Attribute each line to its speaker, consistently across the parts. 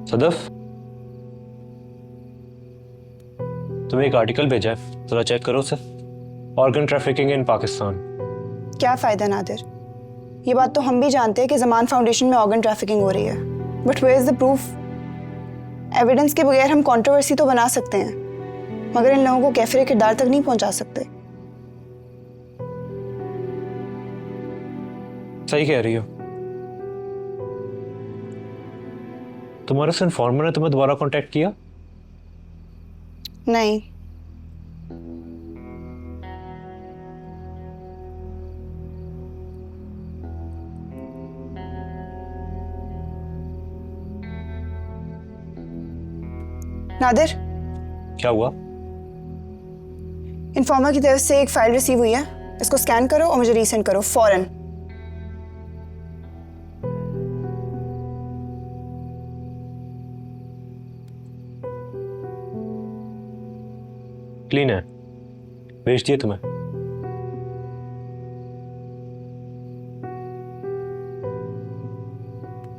Speaker 1: सदफ, तुम्हें एक आर्टिकल भेजा है, जरा चेक करो उसे। Organ trafficking in Pakistan.
Speaker 2: क्या फ़ायदा नादिर? ये बात तो हम भी जानते हैं कि ज़मान फाउंडेशन में ऑर्गन ट्रैफिकिंग हो रही है, but where is the proof? Evidence के बगैर हम कंट्रोवर्सी तो बना सकते हैं, मगर इन लोगों को कैफिर किरदार तक नहीं पहुंचा सकते।
Speaker 1: सही कह रही हो। तुम्हारे से इन्फॉर्मर ने तुम्हें दोबारा कांटेक्ट किया?
Speaker 2: नहीं। नादिर,
Speaker 1: क्या हुआ?
Speaker 2: इन्फॉर्मर की तरफ से एक फाइल रिसीव हुई है, इसको स्कैन करो और मुझे रीसेंड करो फौरन।
Speaker 1: क्लीन है, भेज दिए तुम्हें।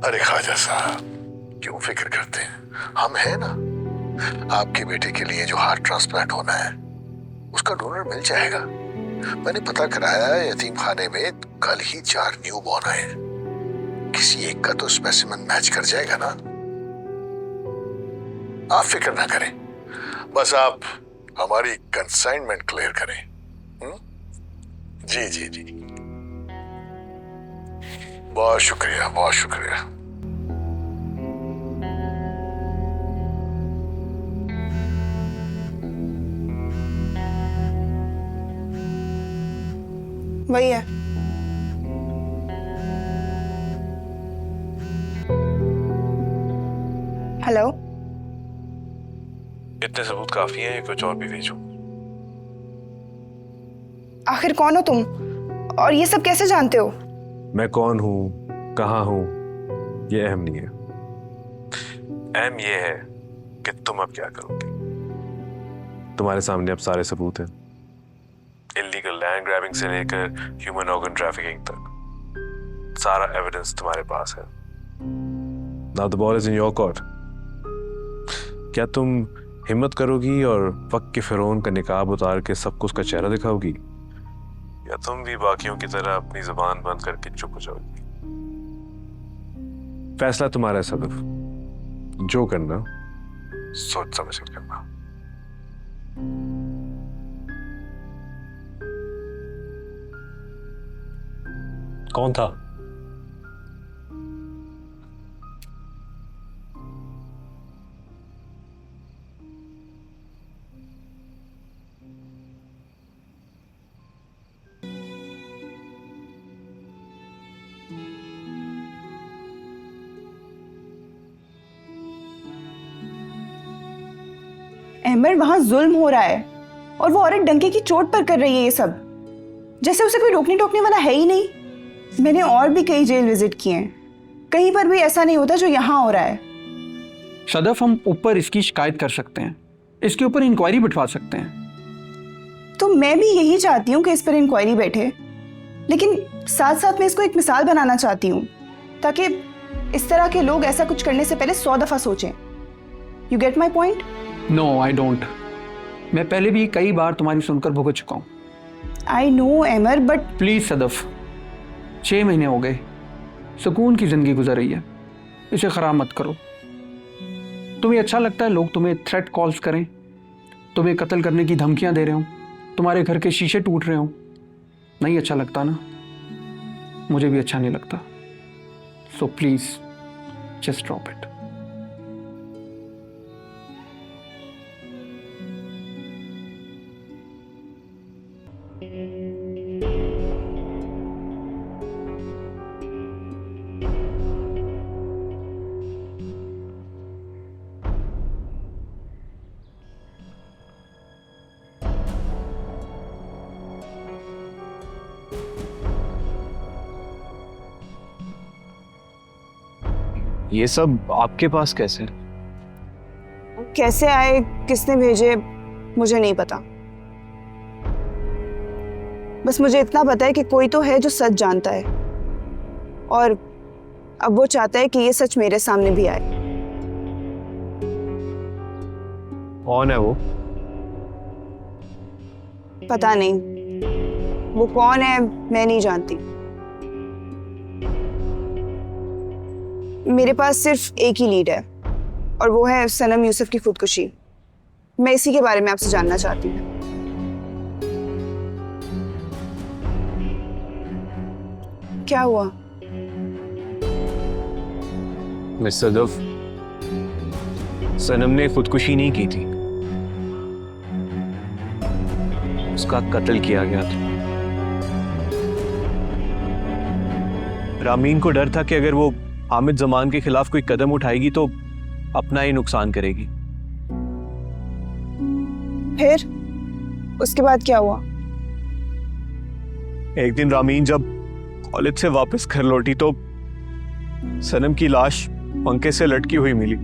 Speaker 3: अरे ख्वाजा साहब, क्यों फिक्र करते हैं? हम हैं ना। आपके बेटे के लिए जो हार्ट ट्रांसप्लांट होना है उसका डोनर मिल जाएगा। मैंने पता कराया, यतीम खाने में कल ही 4 न्यू बॉर्न आए हैं। किसी एक का तो स्पेसिमेन मैच कर जाएगा ना। आप फिक्र ना करें, बस आप हमारी कंसाइनमेंट क्लियर करें। जी जी जी, बहुत शुक्रिया, बहुत शुक्रिया।
Speaker 2: वही है। हेलो,
Speaker 4: इतने सबूत काफी हैं या कुछ और भी भेजूं?
Speaker 2: आखिर कौन हो तुम और ये सब कैसे जानते हो?
Speaker 4: मैं कौन हूं, कहां हूं, ये अहम नहीं है। अहम ये है कि तुम अब क्या करोगे। तुम्हारे सामने अब सारे सबूत हैं, इलीगल लैंड ग्रैबिंग से लेकर ह्यूमन ऑर्गन ट्रैफिकिंग तक। सारा एविडेंस तुम्हारे पास है। Now the ball is in your court. क्या तुम हिम्मत करोगी और वक्त के फिरौन का निकाब उतार के सबको उसका चेहरा दिखाओगी, या तुम भी बाकियों की तरह अपनी जुबान बंद करके चुप हो जाओगी? फैसला तुम्हारा है सदफ, जो करना सोच समझ कर करना।
Speaker 1: कौन था?
Speaker 2: अहमद, वहां जुल्म हो रहा है और वो औरत डंके की चोट पर कर रही है ये सब, जैसे उसे कोई रोकने टोकने वाला है ही नहीं। मैंने और भी कई जेल विजिट किए हैं, कहीं पर भी ऐसा नहीं होता जो यहाँ हो रहा है।
Speaker 5: सदफ, हम ऊपर इसकी शिकायत कर सकते हैं, इसके ऊपर इंक्वायरी बिठवा सकते हैं।
Speaker 2: तो मैं भी यही चाहती हूँ कि इस पर इंक्वायरी बैठे, लेकिन साथ साथ मैं इसको एक मिसाल बनाना चाहती हूँ ताकि इस तरह के लोग ऐसा कुछ करने से पहले 100 दफा सोचें। You get my point?
Speaker 5: No, I don't. मैं पहले भी कई बार तुम्हारी सुनकर भुगत चुका हूँ।
Speaker 2: I know Amar, but
Speaker 5: please Sadaf, 6 महीने हो गए, सुकून की जिंदगी गुजर रही है, इसे खराब मत करो। तुम्हें अच्छा लगता है लोग तुम्हें थ्रेट कॉल्स करें, तुम्हें कत्ल करने की धमकियां दे रहे हो, तुम्हारे घर के शीशे टूट रहे हो? नहीं अच्छा लगता ना? मुझे भी अच्छा नहीं लगता। So please just drop it.
Speaker 6: ये सब आपके पास कैसे?
Speaker 2: कैसे आए, किसने भेजे, मुझे नहीं पता। बस मुझे इतना पता है कि कोई तो है जो सच जानता है, और अब वो चाहता है कि ये सच मेरे सामने भी आए।
Speaker 6: कौन है वो?
Speaker 2: पता नहीं वो कौन है, मैं नहीं जानती। मेरे पास सिर्फ एक ही लीड है और वो है सनम यूसुफ की खुदकुशी। मैं इसी के बारे में आपसे जानना चाहती हूँ। क्या हुआ?
Speaker 6: मिस सदफ, सनम ने खुदकुशी नहीं की थी, उसका कत्ल किया गया था। रामीन को डर था कि अगर वो हामिद जमान के खिलाफ कोई कदम उठाएगी तो अपना ही नुकसान करेगी।
Speaker 2: फिर उसके बाद क्या हुआ?
Speaker 6: एक दिन रामीन जब कॉलेज से वापस घर लौटी तो सनम की लाश पंखे से लटकी हुई मिली।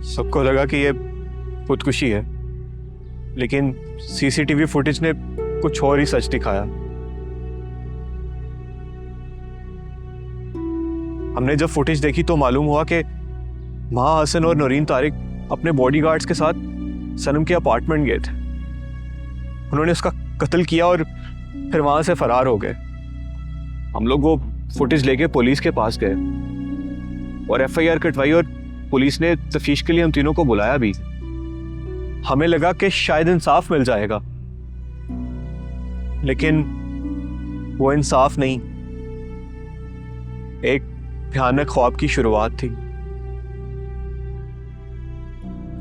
Speaker 6: सबको लगा कि ये खुदकुशी है, लेकिन सीसीटीवी फुटेज ने कुछ और ही सच दिखाया। हमने जब फुटेज देखी तो मालूम हुआ कि महा हसन और नौरीन तारिक अपने बॉडीगार्ड्स के साथ सनम के अपार्टमेंट गए थे। उन्होंने उसका कत्ल किया और फिर वहां से फरार हो गए। हम लोग वो फुटेज लेके पुलिस के पास गए और एफआईआर कटवाई और पुलिस ने तफ्तीश के लिए हम तीनों को बुलाया भी। हमें लगा कि शायद इंसाफ मिल जाएगा, लेकिन वो इंसाफ नहीं, एक भयानक ख्वाब की शुरुआत थी।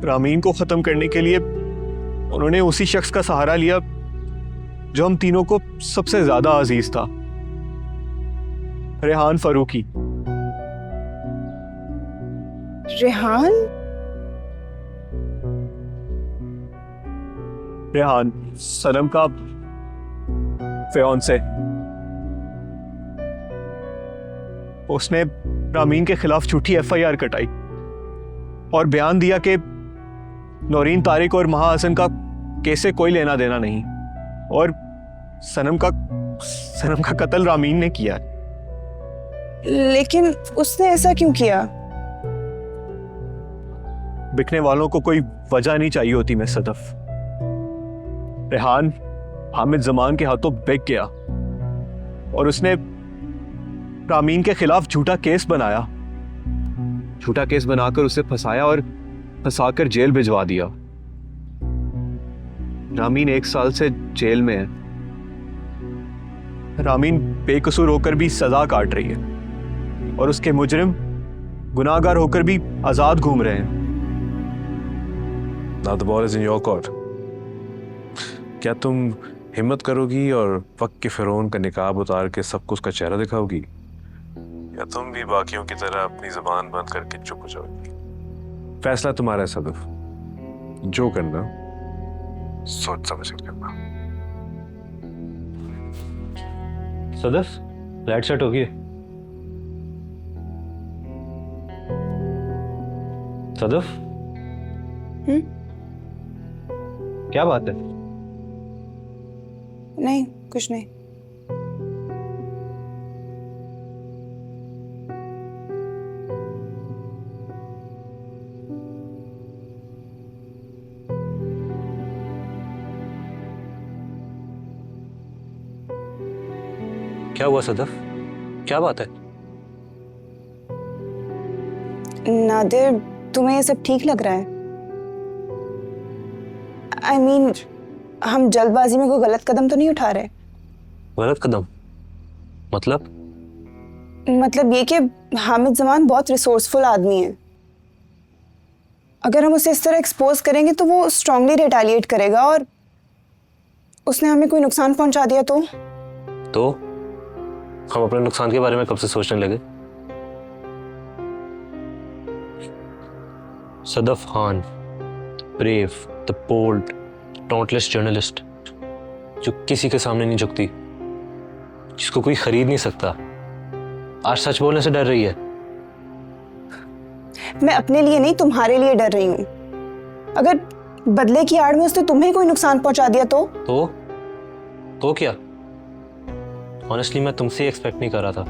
Speaker 6: रामीन को खत्म करने के लिए उन्होंने उसी शख्स का सहारा लिया जो हम तीनों को सबसे ज्यादा अजीज था, रेहान फारूकी।
Speaker 2: रेहान?
Speaker 6: रेहान सनम का फियांसे। उसने रामीन के खिलाफ झूठी एफआईआर कटाई और बयान दिया कि नौरीन तारिक और महा हसन का केस से कोई लेना देना नहीं और सनम का कत्ल रामीन ने किया।
Speaker 2: लेकिन उसने ऐसा क्यों किया?
Speaker 6: बिकने वालों को कोई वजह नहीं चाहिए होती मैं सदफ। रेहान हामिद जमान के हाथों बिक गया और उसने रामीन के खिलाफ झूठा केस बनाया। झूठा केस बनाकर उसे फंसाया और फंसाकर जेल भिजवा दिया। रामीन 1 साल से जेल में है। रामीन बेकसूर होकर भी सजा काट रही है और उसके मुजरिम गुनाहगार होकर भी आजाद घूम रहे हैं।
Speaker 4: Now the ball is in your court. क्या तुम हिम्मत करोगी और वक्त के फिरौन का निकाब उतार के सबको उसका चेहरा दिखाओगी, या तुम भी बाकियों की तरह अपनी जुबान बंद करके चुप हो जाओगी? फैसला तुम्हारा है सदफ, जो करना सोच समझ कर करना।
Speaker 1: सदफ, लाइट सेट होगी। सदफ, क्या बात है?
Speaker 2: नहीं, कुछ नहीं।
Speaker 1: क्या हुआ सदफ? क्या बात है?
Speaker 2: नादिर, तुम्हें ये सब ठीक लग रहा है? I mean, हम जल्दबाजी में कोई गलत कदम तो नहीं उठा रहे?
Speaker 1: गलत कदम? मतलब
Speaker 2: ये कि हामिद जमान बहुत रिसोर्सफुल आदमी है। अगर हम उसे इस तरह एक्सपोज करेंगे तो वो स्ट्रांगली रिटेलिएट करेगा और उसने हमें कोई नुकसान पहुंचा दिया तो
Speaker 1: हम अपने नुकसान के बारे में कब से सोचने लगे? Sadaf Khan, brave, the bold, tauntless journalist, जो किसी के सामने नहीं झुकती, जिसको कोई खरीद नहीं सकता, आज सच बोलने से डर रही है।
Speaker 2: मैं अपने लिए नहीं, तुम्हारे लिए डर रही हूँ। अगर बदले की आड़ में उसने तुम्हें कोई नुकसान पहुंचा दिया
Speaker 1: तो क्या? ऑनेस्टली मैं तुमसे एक्सपेक्ट नहीं कर रहा था।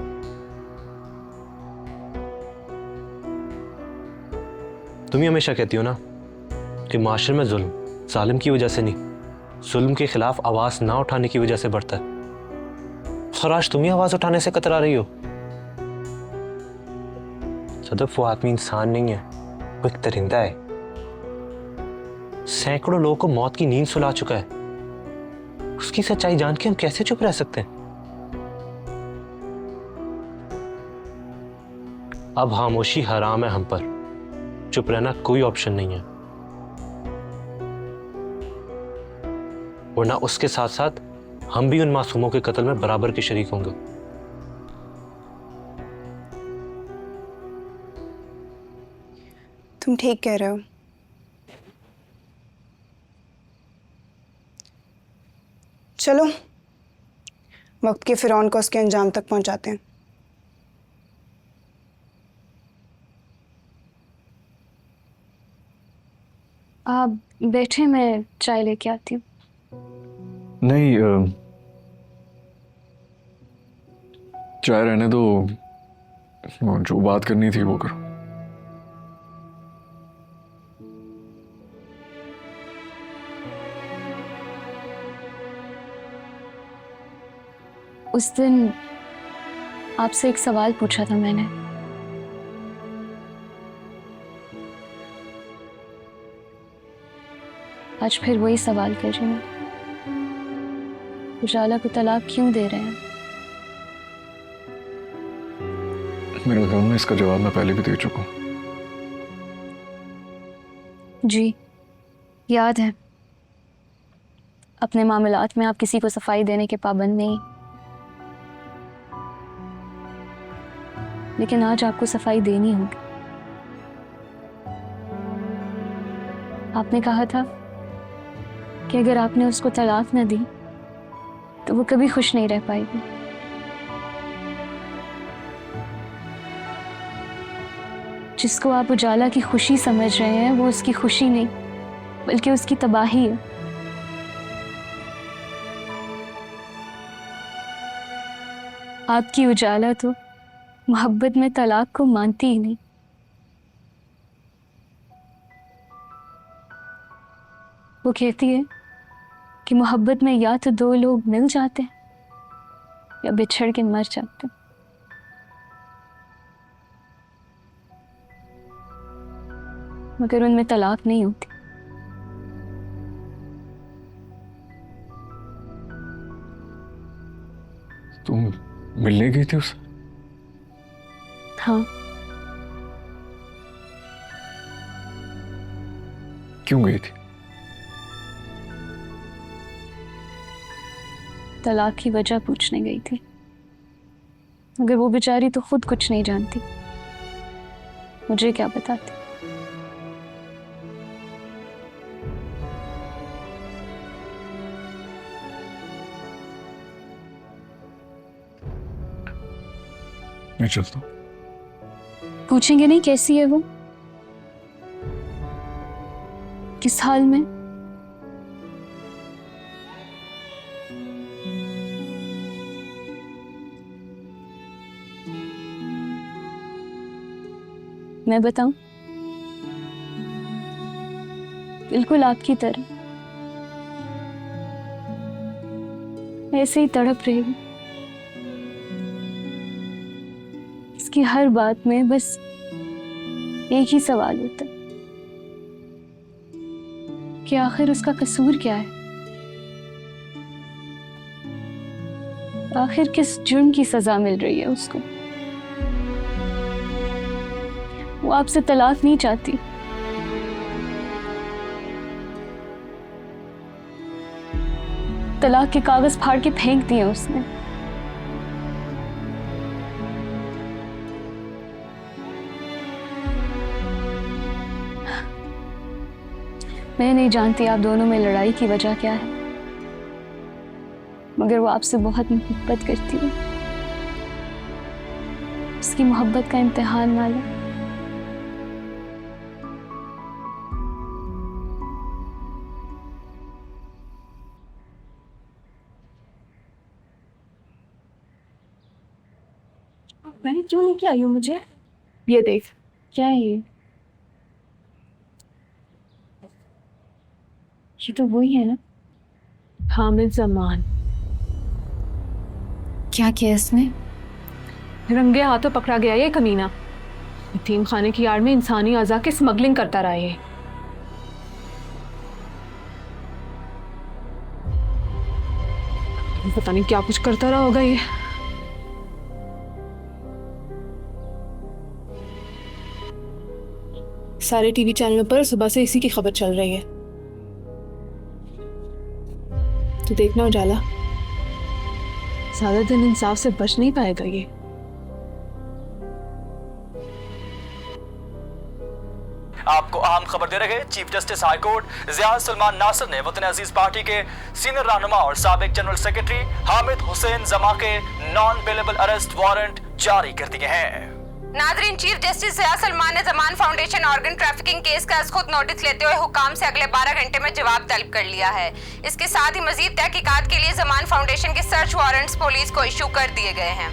Speaker 1: तुम ही हमेशा कहती हो ना कि माशरे में जुल्म जालिम की वजह से नहीं, जुल्म के खिलाफ आवाज़ ना उठाने की वजह से बढ़ता है। और आज तुम ही आवाज़ उठाने से कतरा रही हो। सदफ, वो आदमी इंसान नहीं है, वो एक दरिंदा है। सैकड़ों लोगों को मौत की नींद सुला चुका है। उसकी सच्चाई जान के हम कैसे चुप रह सकते हैं? अब खामोशी हराम है हम पर, चुप रहना कोई ऑप्शन नहीं है, वरना उसके साथ साथ हम भी उन मासूमों के कत्ल में बराबर के शरीक होंगे।
Speaker 2: तुम ठीक कह रहे हो। चलो वक्त के फिरौन को उसके अंजाम तक पहुंचाते हैं।
Speaker 7: आप बैठे, मैं चाय लेके आती हूँ।
Speaker 6: नहीं, चाय रहने दो, जो बात करनी थी वो करो।
Speaker 7: उस दिन आपसे एक सवाल पूछा था मैंने। आज फिर वही सवाल कर रही हूँ। उजाला को तलाक क्यों दे रहे हैं?
Speaker 6: मेरे ख्याल में इसका जवाब मैं पहले भी दे चुका हूँ।
Speaker 7: जी याद है। अपने मामलात में आप किसी को सफाई देने के पाबंद नहीं, लेकिन आज आपको सफाई देनी होगी। आपने कहा था कि अगर आपने उसको तलाक न दी तो वो कभी खुश नहीं रह पाएगी। जिसको आप उजाला की खुशी समझ रहे हैं वो उसकी खुशी नहीं बल्कि उसकी तबाही है। आपकी उजाला तो मोहब्बत में तलाक को मानती ही नहीं। वो कहती है कि मोहब्बत में या तो दो लोग मिल जाते हैं या बिछड़ के मर जाते हैं। मगर उनमें तलाक नहीं होती।
Speaker 6: तुम मिलने गई थी उससे?
Speaker 7: हाँ।
Speaker 6: क्यों गई थी?
Speaker 7: तलाक की वजह पूछने गई थी, मगर वो बेचारी तो खुद कुछ नहीं जानती, मुझे क्या बताती।
Speaker 6: मैं चलता हूँ।
Speaker 7: पूछेंगे नहीं कैसी है वो, किस हाल में? मैं बताऊं? बिल्कुल आपकी तरह ऐसे ही तड़प रहेगी। इसकी हर बात में बस एक ही सवाल होता है कि आखिर उसका कसूर क्या है? आखिर किस जुर्म की सजा मिल रही है उसको? वो आपसे तलाक नहीं चाहती, तलाक के कागज फाड़ के फेंक दिए उसने। मैं नहीं जानती आप दोनों में लड़ाई की वजह क्या है, मगर वो आपसे बहुत मोहब्बत करती है। उसकी मोहब्बत का इम्तिहान ना लो। मैंने क्यों नहीं किया? मुझे ये देख, क्या है ये? ये तो वही है ना, हामिद जमान। क्या किया इसने? रंगे हाथों पकड़ा गया ये कमीना। यतीम खाने की आड़ में इंसानी अज़ा की स्मगलिंग करता रहा ये। पता नहीं क्या कुछ करता रहा होगा ये। सारे टीवी चैनलों पर सुबह से इसी की खबर चल रही है। तो देखना उजाला, ज्यादा दिन इंसाफ से बच नहीं पाएगा ये।
Speaker 8: आपको अहम खबर दे रहे chief justice high court Zia Salman Nasir ने वतन अजीज पार्टी के सीनियर रहनुमा और साबिक जनरल सेक्रेटरी हामिद हुसैन जमा के नॉन बेलेबल अरेस्ट वारंट जारी कर दिए हैं।
Speaker 9: नादरीन, चीफ जस्टिस ज़िया सलमान ने Zaman foundation organ trafficking case का खुद नोटिस लेते हुए हुकाम से अगले 12 घंटे में जवाब तलब कर लिया है। इसके साथ ही मजीद तहकीकात के लिए जमान फाउंडेशन के सर्च वारंट्स पुलिस को इशू कर दिए गए हैं।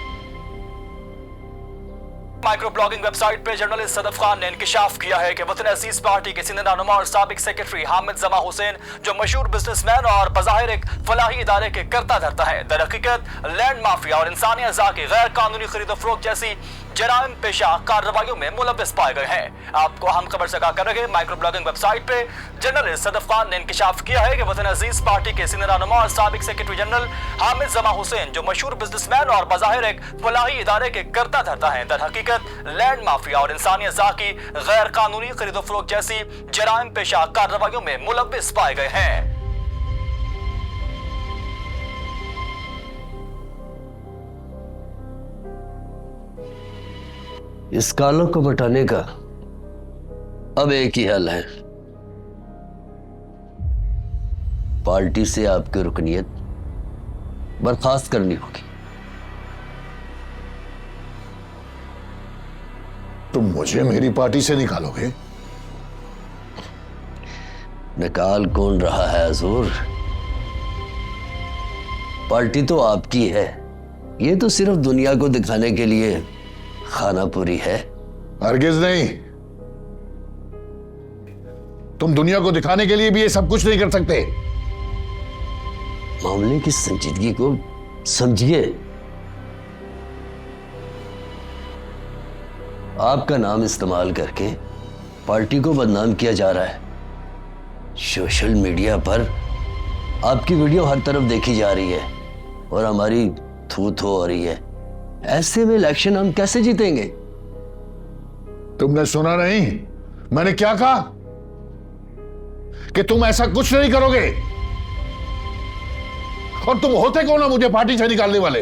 Speaker 8: माइक्रो ब्लॉगिंग वेबसाइट पे जर्नलिस्ट सदफ खान ने इंकिशाफ किया है कि वतन अजीज पार्टी के सीनियर रहनुमा और साबिक सेक्रेटरी हामिद जमा हुसैन, जो मशहूर बिजनेसमैन और बज़ाहिर एक फलाही इदारे के करता धरता है, दर हकीकत लैंड माफिया और इंसानी अज़ा की गैर कानूनी खरीदो फरोख्त जैसी जराइम पेशा कार्रवाइयों में मुलव्वस पाए गए हैं। आपको अहम खबर से आगाह कर रहे माइक्रो ब्लॉगिंग वेबसाइट पे जर्नलिस्ट सदफ खान ने इंकिशाफ किया है कि वतन अजीज पार्टी के सीनियर रहनुमा और साबिक सेक्रेटरी जनरल हामिद जमा हुसैन, जो मशहूर बिजनेसमैन और बज़ाहिर एक फलाही इदारे के करता धरता है, दर हकीकत लैंड माफिया और इंसानी अज़ा की गैर कानूनी खरीदो फरोख्त जैसी जराइम पेशा कार्रवाइयों में मुलव्वस पाए गए हैं।
Speaker 10: इस कालों को बटाने का अब एक ही हल है, पार्टी से आपकी रुकनियत बर्खास्त करनी होगी।
Speaker 3: तुम मुझे मेरी पार्टी से निकालोगे?
Speaker 10: निकाल कौन रहा है हुजूर? पार्टी तो आपकी है, ये तो सिर्फ दुनिया को दिखाने के लिए खानापुरी है।
Speaker 3: हरगिज नहीं, तुम दुनिया को दिखाने के लिए भी ये सब कुछ नहीं कर सकते।
Speaker 10: मामले की संजीदगी को समझिए। आपका नाम इस्तेमाल करके पार्टी को बदनाम किया जा रहा है। सोशल मीडिया पर आपकी वीडियो हर तरफ देखी जा रही है और हमारी थू थू हो रही है। ऐसे में इलेक्शन हम कैसे जीतेंगे?
Speaker 3: तुमने सुना नहीं मैंने क्या कहा? कि तुम ऐसा कुछ नहीं करोगे। और तुम होते कौन हो मुझे पार्टी से निकालने वाले?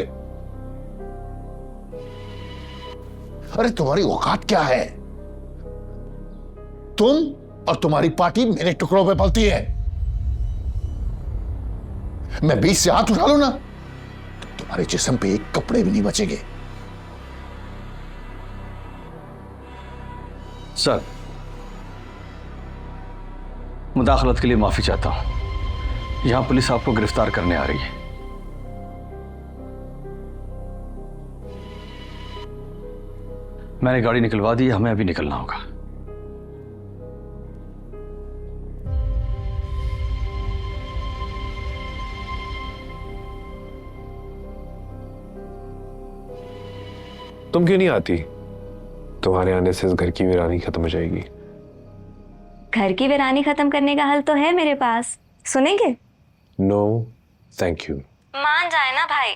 Speaker 3: अरे तुम्हारी औकात क्या है? तुम और तुम्हारी पार्टी मेरे टुकड़ों पे पलती है। मैं बीच से हाथ उठा लूं ना, तुम्हारे जिस्म पे एक कपड़े भी नहीं बचेंगे।
Speaker 11: सर, मुदाखलत के लिए माफी चाहता हूं। यहां पुलिस आपको गिरफ्तार करने आ रही है। मैंने गाड़ी निकलवा दी, हमें अभी निकलना होगा।
Speaker 4: तुम क्यों नहीं आती? तुम्हारे आने से इस घर की वीरानी खत्म हो जाएगी।
Speaker 7: घर की वीरानी खत्म करने का हल तो है मेरे पास, सुनेंगे?
Speaker 4: No thank you.
Speaker 7: मान जाए ना भाई,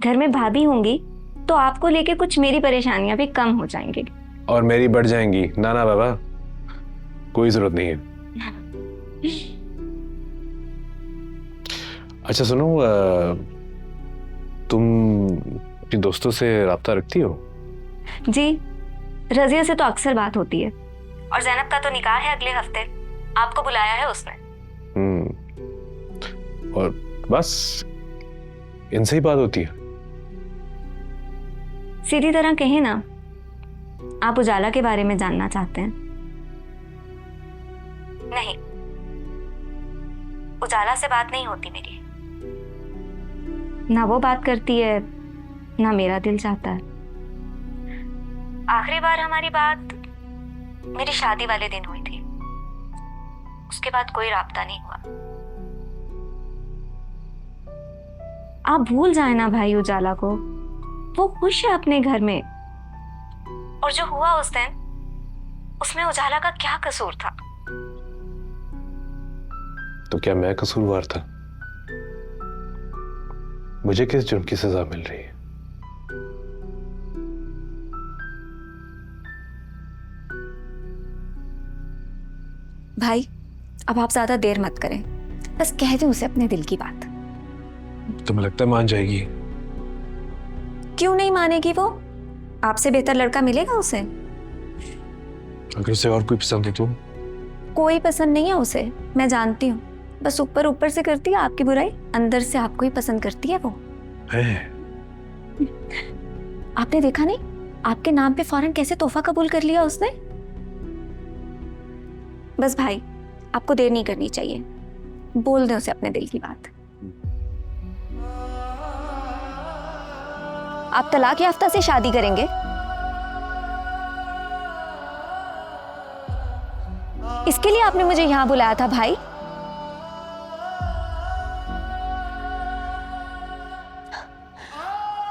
Speaker 7: घर में भाभी होंगी तो आपको लेके कुछ मेरी परेशानियां भी कम हो जाएंगी
Speaker 4: और मेरी बढ़ जाएंगी। ना ना बाबा, कोई जरूरत नहीं है। अच्छा सुनो, तुम अपनी दोस्तों से राब्ता रखती हो?
Speaker 7: जी, रजिया से तो अक्सर बात होती है और जैनब का तो निकाह है अगले हफ्ते, आपको बुलाया है उसने।
Speaker 4: और बस इनसे ही बात होती है?
Speaker 7: सीधी तरह कहें ना, आप उजाला के बारे में जानना चाहते हैं? नहीं, उजाला से बात नहीं होती मेरी। ना वो बात करती है ना मेरा दिल चाहता है। आखिरी बार हमारी बात मेरी शादी वाले दिन हुई थी, उसके बाद कोई राब्ता नहीं हुआ। आप भूल जाए ना भाई उजाला को, वो खुश है अपने घर में। और जो हुआ उस दिन, उसमें उजाला का क्या कसूर था?
Speaker 4: तो क्या मैं कसूरवार था? मुझे किस जुर्म की सजा मिल रही है?
Speaker 7: भाई अब आप ज्यादा देर मत करें, बस कह दें उसे अपने दिल की बात।
Speaker 4: तुम्हें लगता है मान जाएगी?
Speaker 7: क्यों नहीं मानेगी वो? आपसे बेहतर लड़का मिलेगा उसे?
Speaker 4: अगर उसे और कोई पसंद है तो?
Speaker 7: कोई पसंद नहीं है उसे, मैं जानती हूँ। बस ऊपर ऊपर से करती है आपकी बुराई, अंदर से आपको ही पसंद करती है वो।
Speaker 4: है?
Speaker 7: आपने देखा नहीं, आपके नाम पे फौरन कैसे तोहफा कबूल कर लिया उसने। बस भाई आपको देर नहीं करनी चाहिए, बोल दें उसे अपने दिल की बात। आप तलाक याफ्ता से शादी करेंगे? इसके लिए आपने मुझे यहां बुलाया था भाई?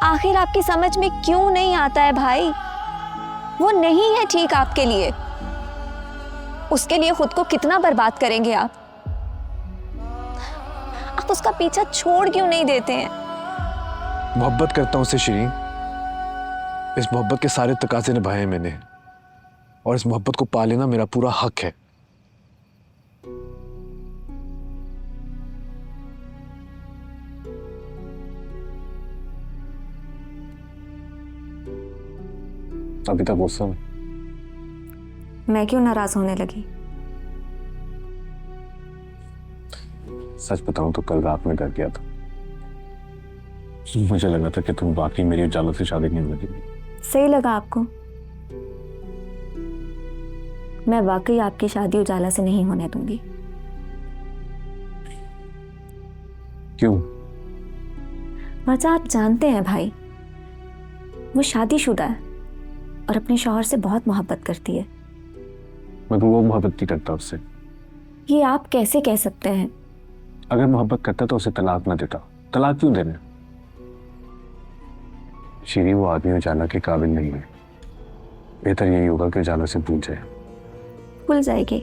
Speaker 7: आखिर आपकी समझ में क्यों नहीं आता है भाई? वो नहीं है ठीक आपके लिए। उसके लिए खुद को कितना बर्बाद करेंगे आप उसका पीछा छोड़ क्यों नहीं देते हैं?
Speaker 4: मोहब्बत करता हूं उससे शिरीन। इस मोहब्बत के सारे तकाजे निभाए हैं मैंने, और इस मोहब्बत को पा लेना मेरा पूरा हक है। अभी तक गुस्सा में?
Speaker 7: मैं क्यों नाराज होने लगी?
Speaker 4: सच बताऊं तो कल रात में डर गया था। मुझे लगा था कि तुम वाकई मेरी उजाला से शादी नहीं लगेगी।
Speaker 7: सही लगा आपको? मैं वाकई आपकी शादी उजाला से नहीं होने दूंगी।
Speaker 4: क्यों?
Speaker 7: वजह आप जानते हैं भाई, वो शादीशुदा है और अपने शौहर से बहुत मोहब्बत करती है।
Speaker 4: मैं तो वो मोहब्बत नहीं करता उससे।
Speaker 7: ये आप कैसे कह सकते हैं?
Speaker 4: अगर मोहब्बत करता तो उसे तलाक ना देता। तलाक क्यों देना? शीरी, वो आदमी उजाला के काबिल नहीं है। बेहतर यही होगा कि उजाला से भूल जाए।
Speaker 7: भूल जाएगी,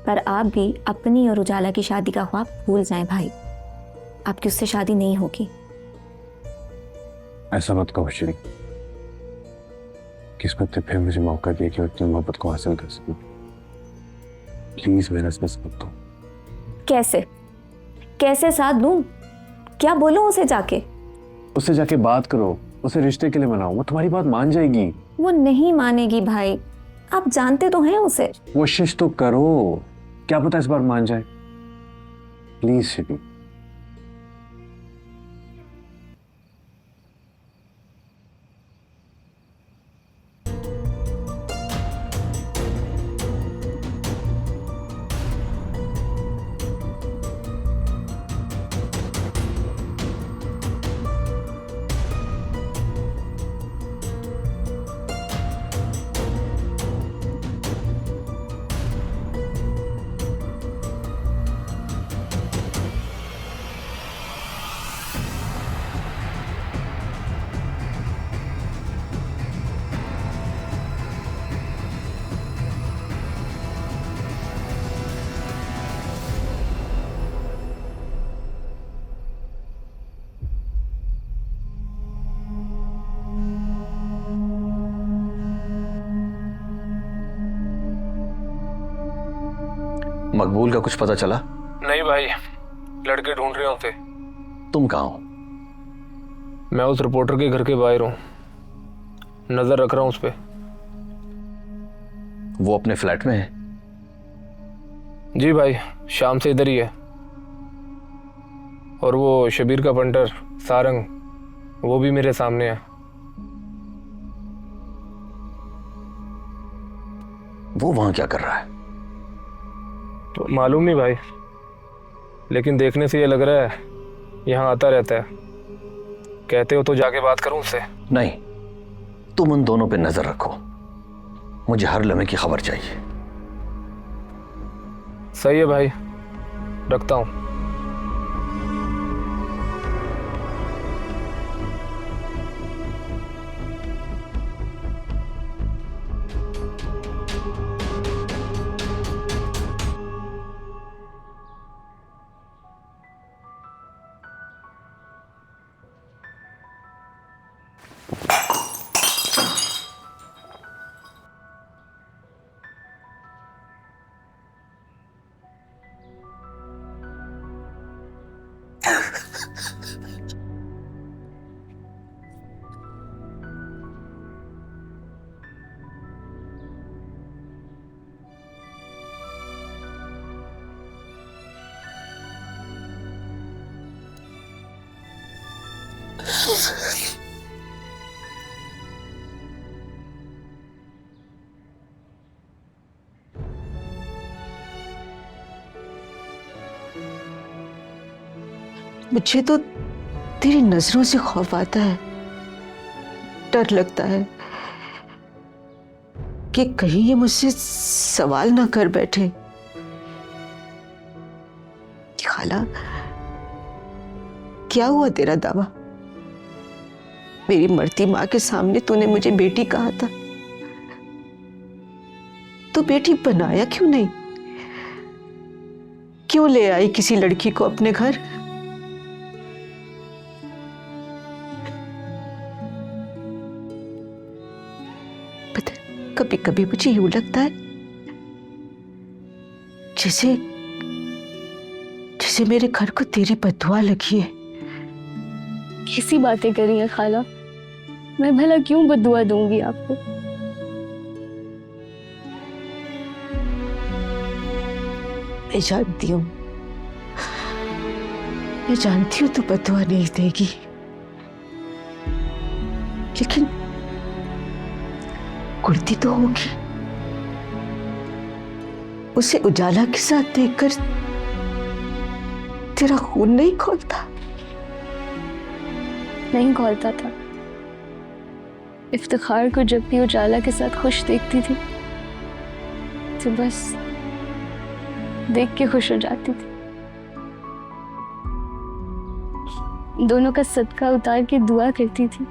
Speaker 7: पर आप भी अपनी और उजाला की शादी का ख्वाब भूल जाएं भाई। आपकी उससे शादी नहीं होगी।
Speaker 4: ऐसा मत कहो शीरी। किस्मत ने फिर मुझे मौका दिया कि अपनी मोहब्बत को हासिल कर सकूं। प्लीज मेरा इसमें साथ दो।
Speaker 7: कैसे कैसे साथ दूं? क्या बोलूं उसे जाके?
Speaker 4: उससे जाके बात करो, उसे रिश्ते के लिए मनाओ, वो तुम्हारी बात मान जाएगी।
Speaker 7: वो नहीं मानेगी भाई, आप जानते तो हैं उसे।
Speaker 4: कोशिश तो करो, क्या पता इस बार मान जाए। प्लीज शीरी।
Speaker 11: मकबूल का कुछ पता चला?
Speaker 1: नहीं भाई, लड़के ढूंढ रहे होते।
Speaker 11: तुम कहाँ हो?
Speaker 1: मैं उस रिपोर्टर के घर के बाहर हूँ, नजर रख रहा हूँ उस पे।
Speaker 11: वो अपने फ्लैट में है?
Speaker 1: जी भाई, शाम से इधर ही है। और वो शबीर का पंटर सारंग, वो भी मेरे सामने है।
Speaker 11: वो वहां क्या कर रहा है?
Speaker 1: तो मालूम नहीं भाई, लेकिन देखने से ये लग रहा है यहाँ आता रहता है। कहते हो तो जाके बात करूं उससे?
Speaker 11: नहीं, तुम उन दोनों पे नजर रखो, मुझे हर लम्हे की खबर चाहिए।
Speaker 1: सही है भाई, रखता हूं।
Speaker 12: मुझे तो तेरी नजरों से खौफ आता है, डर लगता है कि कहीं ये मुझसे सवाल ना कर बैठे कि खाला क्या हुआ तेरा दावा? मेरी मरती माँ के सामने तूने मुझे बेटी कहा था, तो बेटी बनाया क्यों नहीं? क्यों ले आई किसी लड़की को अपने घर? कभी कभी मुझे यूं लगता है जैसे जैसे मेरे घर को तेरी बददुआ लगी है।
Speaker 7: कैसी बातें करी है खाला? मैं भला क्यों बददुआ दूंगी आपको?
Speaker 12: मैं जानती हूँ, मैं जानती हूँ तू बददुआ नहीं देगी, लेकिन कुर्ती तो होगी। उसे उजाला के साथ देखकर तेरा खून नहीं खौलता?
Speaker 7: नहीं खौलता था। इफ्तिखार को जब भी उजाला के साथ खुश देखती थी तो बस देख के खुश हो जाती थी। दोनों का सदका उतार के दुआ करती थी,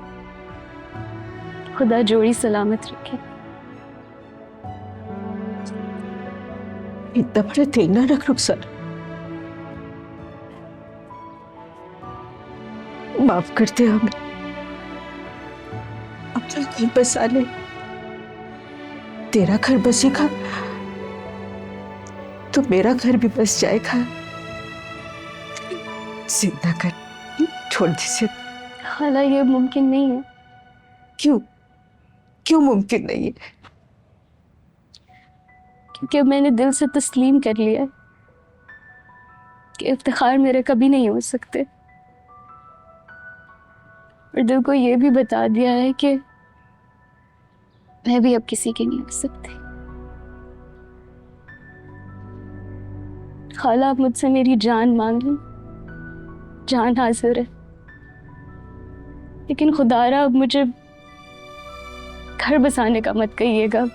Speaker 7: खुदा जोड़ी सलामत रखे।
Speaker 12: इतना बड़ा दिल ना रख रुखसाना, माफ करते हमें, अपना घर बसा ले। तेरा घर बसेगा तो मेरा घर भी बस जाएगा। जिंदा कर, छोड़ दे।
Speaker 7: खाला ये मुमकिन नहीं है।
Speaker 12: क्यों? क्यों मुमकिन नहीं है?
Speaker 7: क्योंकि मैंने दिल से तस्लीम कर लिया है कि इफ्तिखार मेरे कभी नहीं हो सकते, और दिल को ये भी बता दिया है कि मैं भी अब किसी की नहीं हो सकती। खाला आप मुझसे मेरी जान मांग लें, जान हाजिर है, लेकिन खुदारा अब मुझे घर बसाने का मत कहिएगा,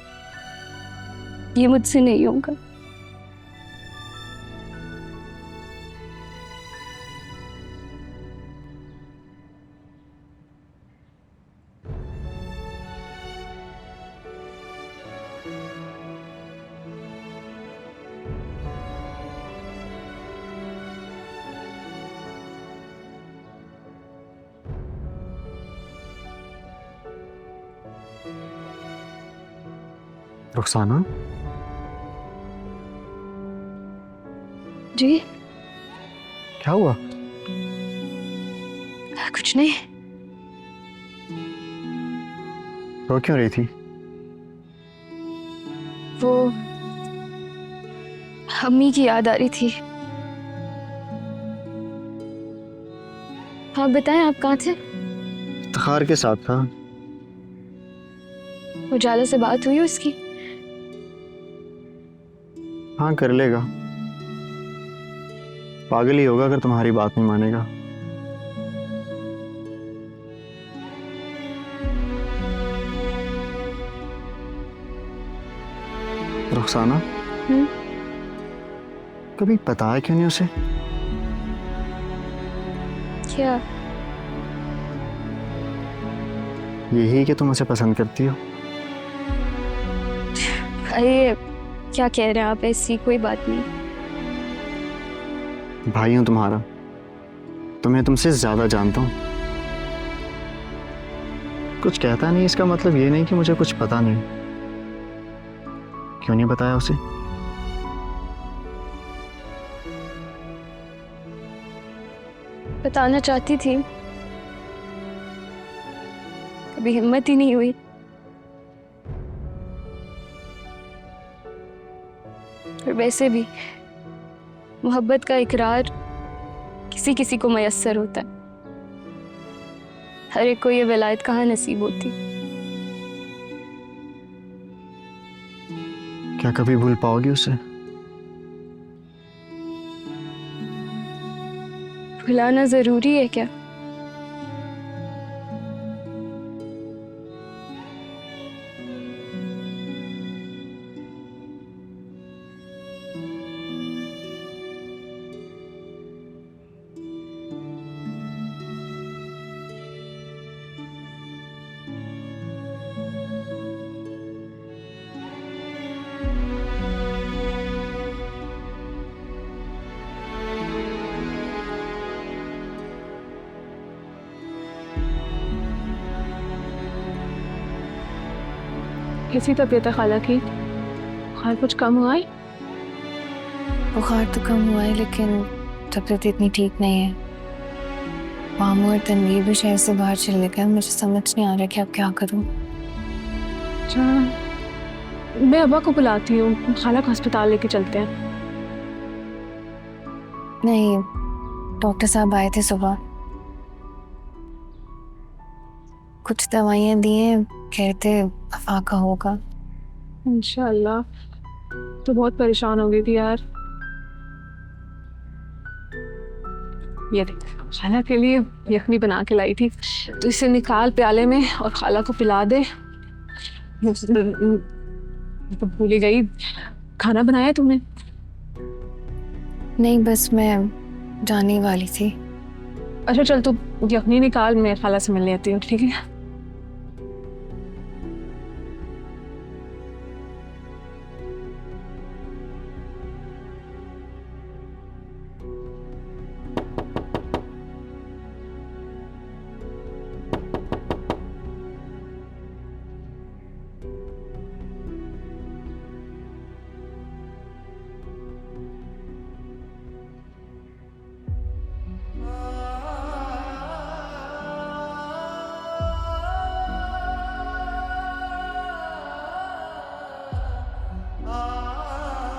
Speaker 7: ये मुझसे नहीं होगा।
Speaker 6: रुखसाना,
Speaker 7: जी
Speaker 6: क्या हुआ?
Speaker 7: कुछ नहीं।
Speaker 6: रो क्यों रही थी?
Speaker 7: वो अम्मी की याद आ रही थी। आप बताएं, आप कहाँ थे?
Speaker 6: इफ्तिखार के साथ था।
Speaker 7: उजाला से बात हुई उसकी?
Speaker 6: हाँ, कर लेगा। पागल ही होगा अगर तुम्हारी बात नहीं मानेगा। रुखसाना, कभी बताया क्यों नहीं उसे?
Speaker 7: क्या?
Speaker 6: यही कि तुम उसे पसंद करती हो।
Speaker 7: अरे क्या कह रहे हैं आप? ऐसी कोई बात नहीं।
Speaker 6: भाई हूं तुम्हारा, तुम्हें तुमसे ज्यादा जानता हूं। कुछ कहता नहीं, इसका मतलब ये नहीं कि मुझे कुछ पता नहीं। क्यों नहीं बताया उसे?
Speaker 7: बताना चाहती थी, कभी हिम्मत ही नहीं हुई। और वैसे भी मोहब्बत का इकरार किसी किसी को मयस्सर होता है। हर एक को ये विलायत कहाँ नसीब होती।
Speaker 6: क्या कभी भूल पाओगी उसे?
Speaker 7: भुलाना जरूरी है क्या? कैसी तबीयत है खाला की? बुखार कुछ कम हुआ है?
Speaker 13: बुखार तो कम हुआ है लेकिन तबीयत इतनी ठीक नहीं है। मामू और तनवीर भी शहर से बाहर चले गए। मुझे समझ नहीं आ रहा कि अब क्या करूं।
Speaker 7: अच्छा, मैं अब्बा को बुलाती हूँ, खाला को अस्पताल लेके चलते हैं।
Speaker 13: नहीं, डॉक्टर साहब आए थे सुबह, कुछ दवाइयाँ दी हैं, कहते अफाका होगा।
Speaker 7: इंशाल्लाह। तो बहुत परेशान हो गई थी यार। ये देख, खाला के लिए यखनी बना के लाई थी, तो इसे निकाल प्याले में और खाला को पिला दे। तो भूल ही गई, खाना बनाया तुमने?
Speaker 13: नहीं, बस मैं जाने वाली थी।
Speaker 7: अच्छा चल, तू यखनी निकाल, मैं खाला से मिलने आती हूँ, ठीक है?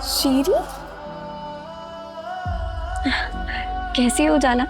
Speaker 13: शीरी,
Speaker 7: कैसी हो जाना?